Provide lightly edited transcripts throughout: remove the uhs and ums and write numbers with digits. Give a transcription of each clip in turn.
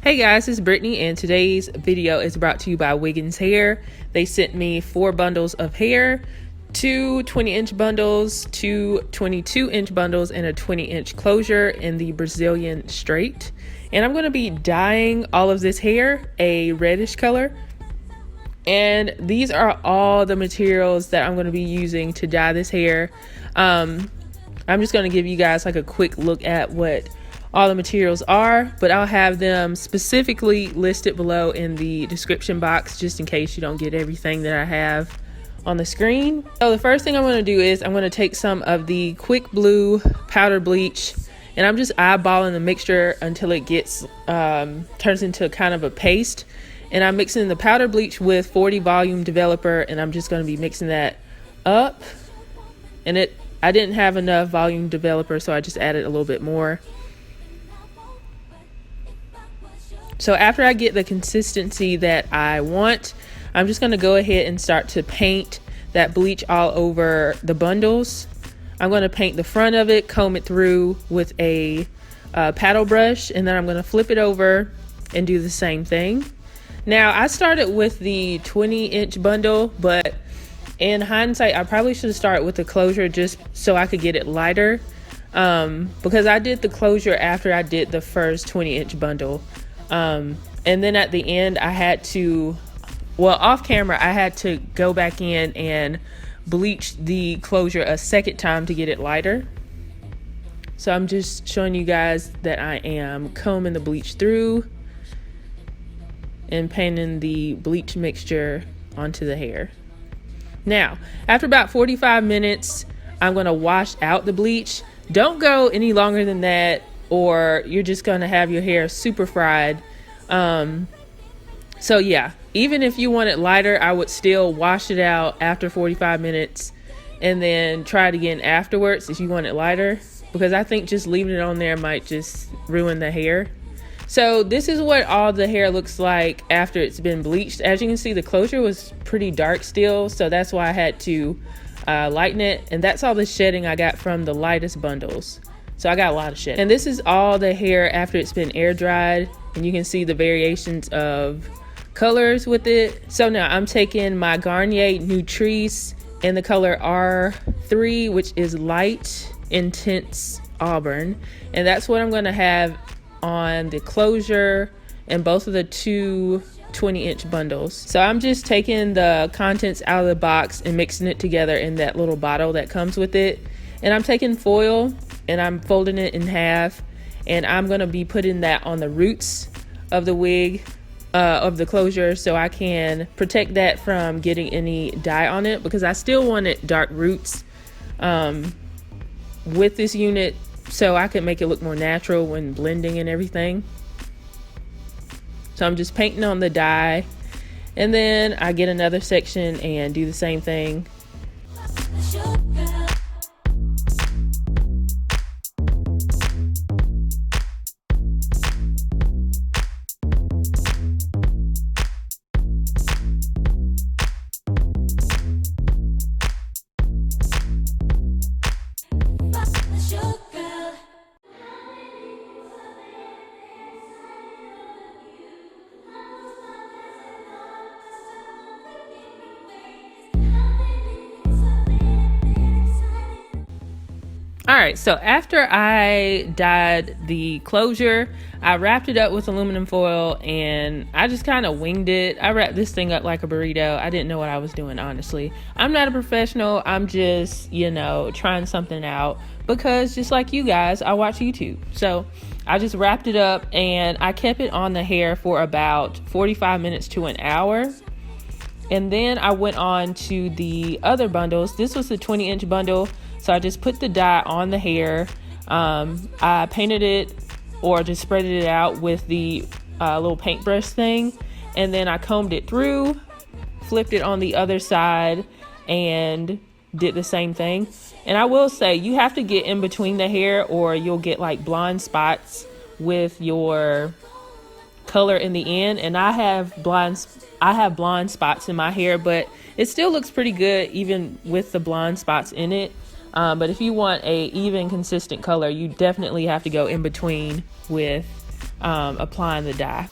Hey guys, it's Brittany and today's video is brought to you by Wiggins Hair. They sent me 4 bundles of hair, 2 20-inch bundles, 2 22-inch bundles, and a 20-inch closure in the Brazilian straight. And I'm going to be dyeing all of this hair a reddish color. And these are all the materials that I'm going to be using to dye this hair. I'm just going to give you guys like a quick look at what all the materials are, but I'll have them specifically listed below in the description box just in case you don't get everything that I have on the screen. So the first thing I'm going to do is I'm going to take some of the Quick Blue powder bleach, and I'm just eyeballing the mixture until it gets turns into kind of a paste. And I'm mixing the powder bleach with 40 volume developer, and I'm just going to be mixing that up. And I didn't have enough volume developer, so I just added a little bit more. So after I get the consistency that I want, I'm just going to go ahead and start to paint that bleach all over the bundles. I'm going to paint the front of it, comb it through with a paddle brush, and then I'm going to flip it over and do the same thing. Now, I started with the 20-inch bundle, but in hindsight, I probably should have started with the closure just so I could get it lighter, because I did the closure after I did the first 20-inch bundle. And then at the end I had to, well, off camera, I had to go back in and bleach the closure a second time to get it lighter. So I'm just showing you guys that I am combing the bleach through and painting the bleach mixture onto the hair. Now, after about 45 minutes, I'm going to wash out the bleach. Don't go any longer than that, or you're just gonna have your hair super fried. So yeah, even if you want it lighter, I would still wash it out after 45 minutes and then try it again afterwards if you want it lighter, because I think just leaving it on there might just ruin the hair. So this is what all the hair looks like after it's been bleached. As you can see, the closure was pretty dark still, so that's why I had to lighten it. And that's all the shedding I got from the lightest bundles. So I got a lot of shit. And this is all the hair after it's been air dried, and you can see the variations of colors with it. So now I'm taking my Garnier Nutrisse in the color R3, which is light intense Auburn, and that's what I'm going to have on the closure and both of the 2 20-inch bundles. So I'm just taking the contents out of the box and mixing it together in that little bottle that comes with it. And I'm taking foil and I'm folding it in half, and I'm going to be putting that on the roots of the wig, of the closure, so I can protect that from getting any dye on it, because I still wanted dark roots with this unit so I can make it look more natural when blending and everything. So I'm just painting on the dye, and then I get another section and do the same thing. Alright, so after I dyed the closure, I wrapped it up with aluminum foil and I just kind of winged it. I wrapped this thing up like a burrito. I didn't know what I was doing, honestly. I'm not a professional. I'm just, trying something out, because just like you guys, I watch YouTube. So I just wrapped it up and I kept it on the hair for about 45 minutes to an hour. And then I went on to the other bundles. This was the 20-inch bundle. So I just put the dye on the hair. I painted it, or just spread it out with the little paintbrush thing. And then I combed it through, flipped it on the other side, and did the same thing. And I will say, you have to get in between the hair or you'll get like blonde spots with your color in the end. And I have blonde spots in my hair, but it still looks pretty good even with the blonde spots in it. But if you want a even consistent color, you definitely have to go in between with applying the dye.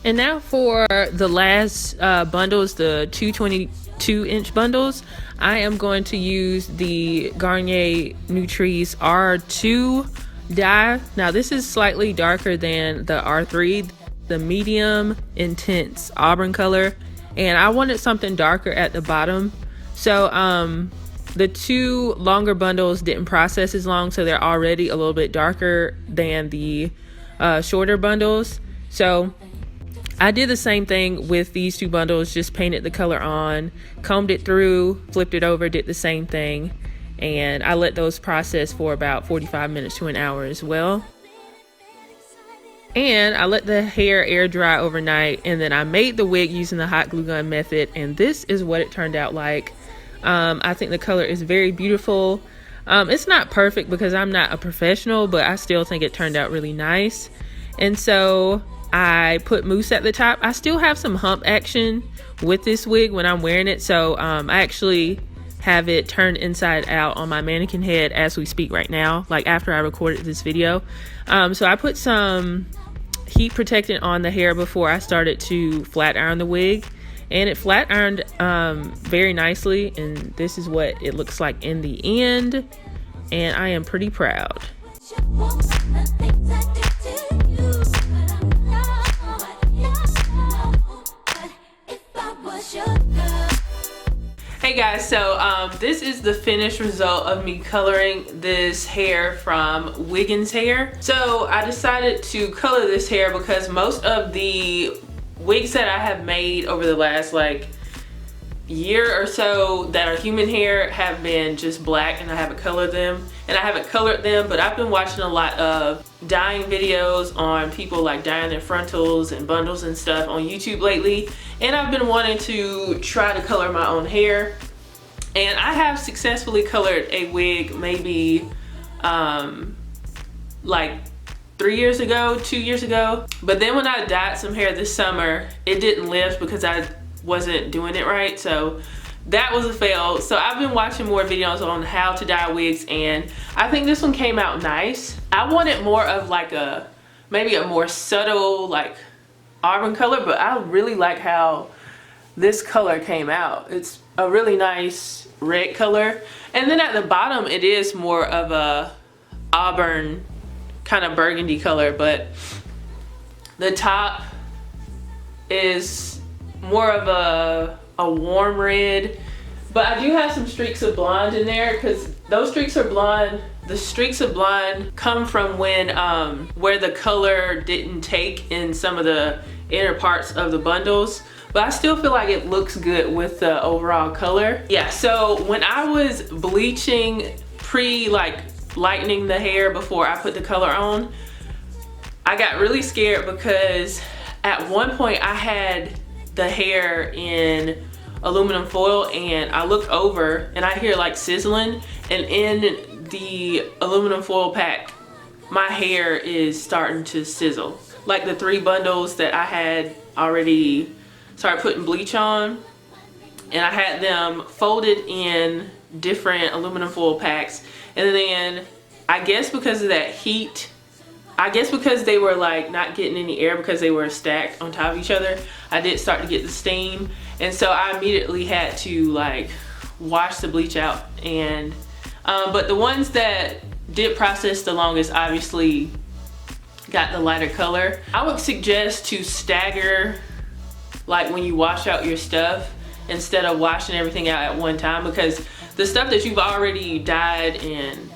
And now for the last bundles, the 222-inch bundles, I am going to use the Garnier Nutrisse R2 dye. Now this is slightly darker than the R3, the medium intense Auburn color, and I wanted something darker at the bottom. So the two longer bundles didn't process as long, so they're already a little bit darker than the shorter bundles. So I did the same thing with these two bundles, just painted the color on, combed it through, flipped it over, did the same thing, and I let those process for about 45 minutes to an hour as well. And I let the hair air dry overnight, and then I made the wig using the hot glue gun method, and this is what it turned out like. I think the color is very beautiful. It's not perfect because I'm not a professional, but I still think it turned out really nice. And so I put mousse at the top. I still have some hump action with this wig when I'm wearing it, so I actually have it turned inside out on my mannequin head as we speak right now, like after I recorded this video. So I put some heat protectant on the hair before I started to flat iron the wig, and it flat ironed very nicely, and this is what it looks like in the end, and I am pretty proud. Hey guys, so this is the finished result of me coloring this hair from Wiggins hair. So I decided to color this hair because most of the wigs that I have made over the last like year or so that are human hair have been just black, and I haven't colored them. And I haven't colored them, but I've been watching a lot of dyeing videos on people like dyeing their frontals and bundles and stuff on YouTube lately, and I've been wanting to try to color my own hair. And I have successfully colored a wig maybe like 3 years ago, 2 years ago, but then when I dyed some hair this summer, it didn't lift because I wasn't doing it right, so that was a fail. So I've been watching more videos on how to dye wigs, and I think this one came out nice. I wanted more of like a, maybe a more subtle like auburn color, but I really like how this color came out. It's a really nice red color, and then at the bottom it is more of a auburn kind of burgundy color, but the top is more of a warm red. But I do have some streaks of blonde in there because those streaks are blonde. The streaks of blonde come from when where the color didn't take in some of the inner parts of the bundles, but I still feel like it looks good with the overall color. Yeah, so when I was bleaching, like lightening the hair before I put the color on, I got really scared because at one point I had the hair in aluminum foil, and I looked over and I hear like sizzling, and in the aluminum foil pack my hair is starting to sizzle. Like the 3 bundles that I had already started putting bleach on, and I had them folded in different aluminum foil packs, and then I guess because of that heat, I guess because they were like not getting any air because they were stacked on top of each other, I did start to get the steam, and so I immediately had to like wash the bleach out. And but the ones that did process the longest obviously got the lighter color. I would suggest to stagger like when you wash out your stuff instead of washing everything out at one time, because the stuff that you've already dyed and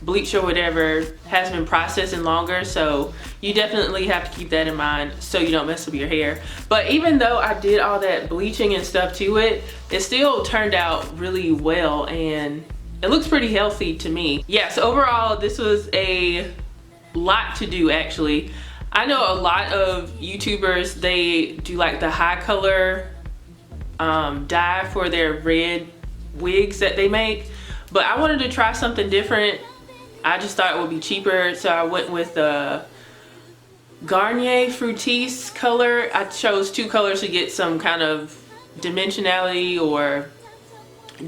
bleach or whatever has been processing longer, so you definitely have to keep that in mind so you don't mess up your hair. But even though I did all that bleaching and stuff to it, it still turned out really well, and it looks pretty healthy to me. Yeah, so overall this was a lot to do actually. I know a lot of YouTubers, they do like the high color dye for their red wigs that they make, but I wanted to try something different. I just thought it would be cheaper, so I went with the Garnier Fructis color. I chose 2 colors to get some kind of dimensionality or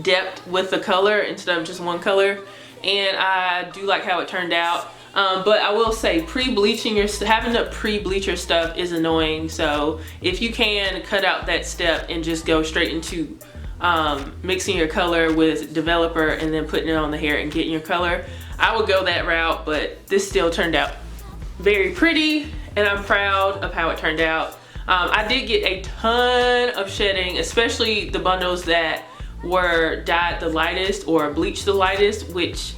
depth with the color instead of just one color, and I do like how it turned out. But I will say having to pre-bleach your stuff is annoying, so if you can cut out that step and just go straight into mixing your color with developer and then putting it on the hair and getting your color, I would go that route. But this still turned out very pretty and I'm proud of how it turned out. I did get a ton of shedding, especially the bundles that were dyed the lightest or bleached the lightest, which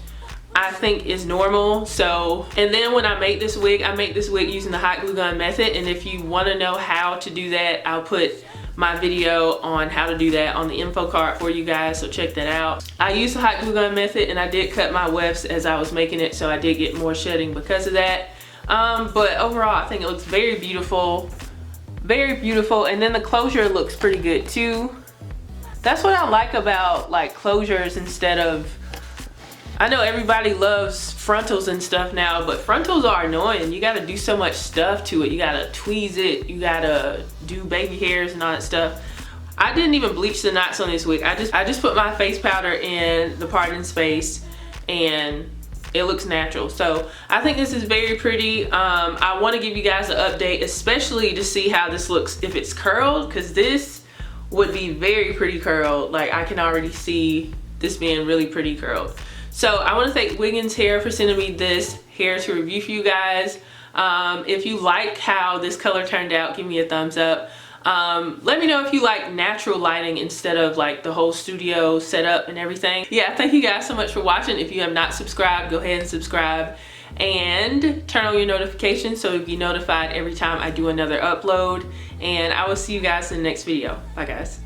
I think is normal. So, and then when I make this wig using the hot glue gun method, and if you want to know how to do that, I'll put my video on how to do that on the info card for you guys, so check that out. I used the hot glue gun method and I did cut my wefts as I was making it, so I did get more shedding because of that. But overall I think it looks very beautiful, and then the closure looks pretty good too. That's what I like about like closures instead of, I know everybody loves frontals and stuff now, but frontals are annoying. You gotta do so much stuff to it. You gotta tweeze it, you gotta do baby hairs and all that stuff. I didn't even bleach the knots on this wig. I just put my face powder in the parting space and it looks natural. So I think this is very pretty. I want to give you guys an update, especially to see how this looks if it's curled, because this would be very pretty curled. Like I can already see this being really pretty curled. So I want to thank Wiggins Hair for sending me this hair to review for you guys. If you like how this color turned out, give me a thumbs up. Let me know if you like natural lighting instead of like the whole studio setup and everything. Yeah, thank you guys so much for watching. If you have not subscribed, go ahead and subscribe and turn on your notifications so you'll be notified every time I do another upload. And I will see you guys in the next video. Bye guys.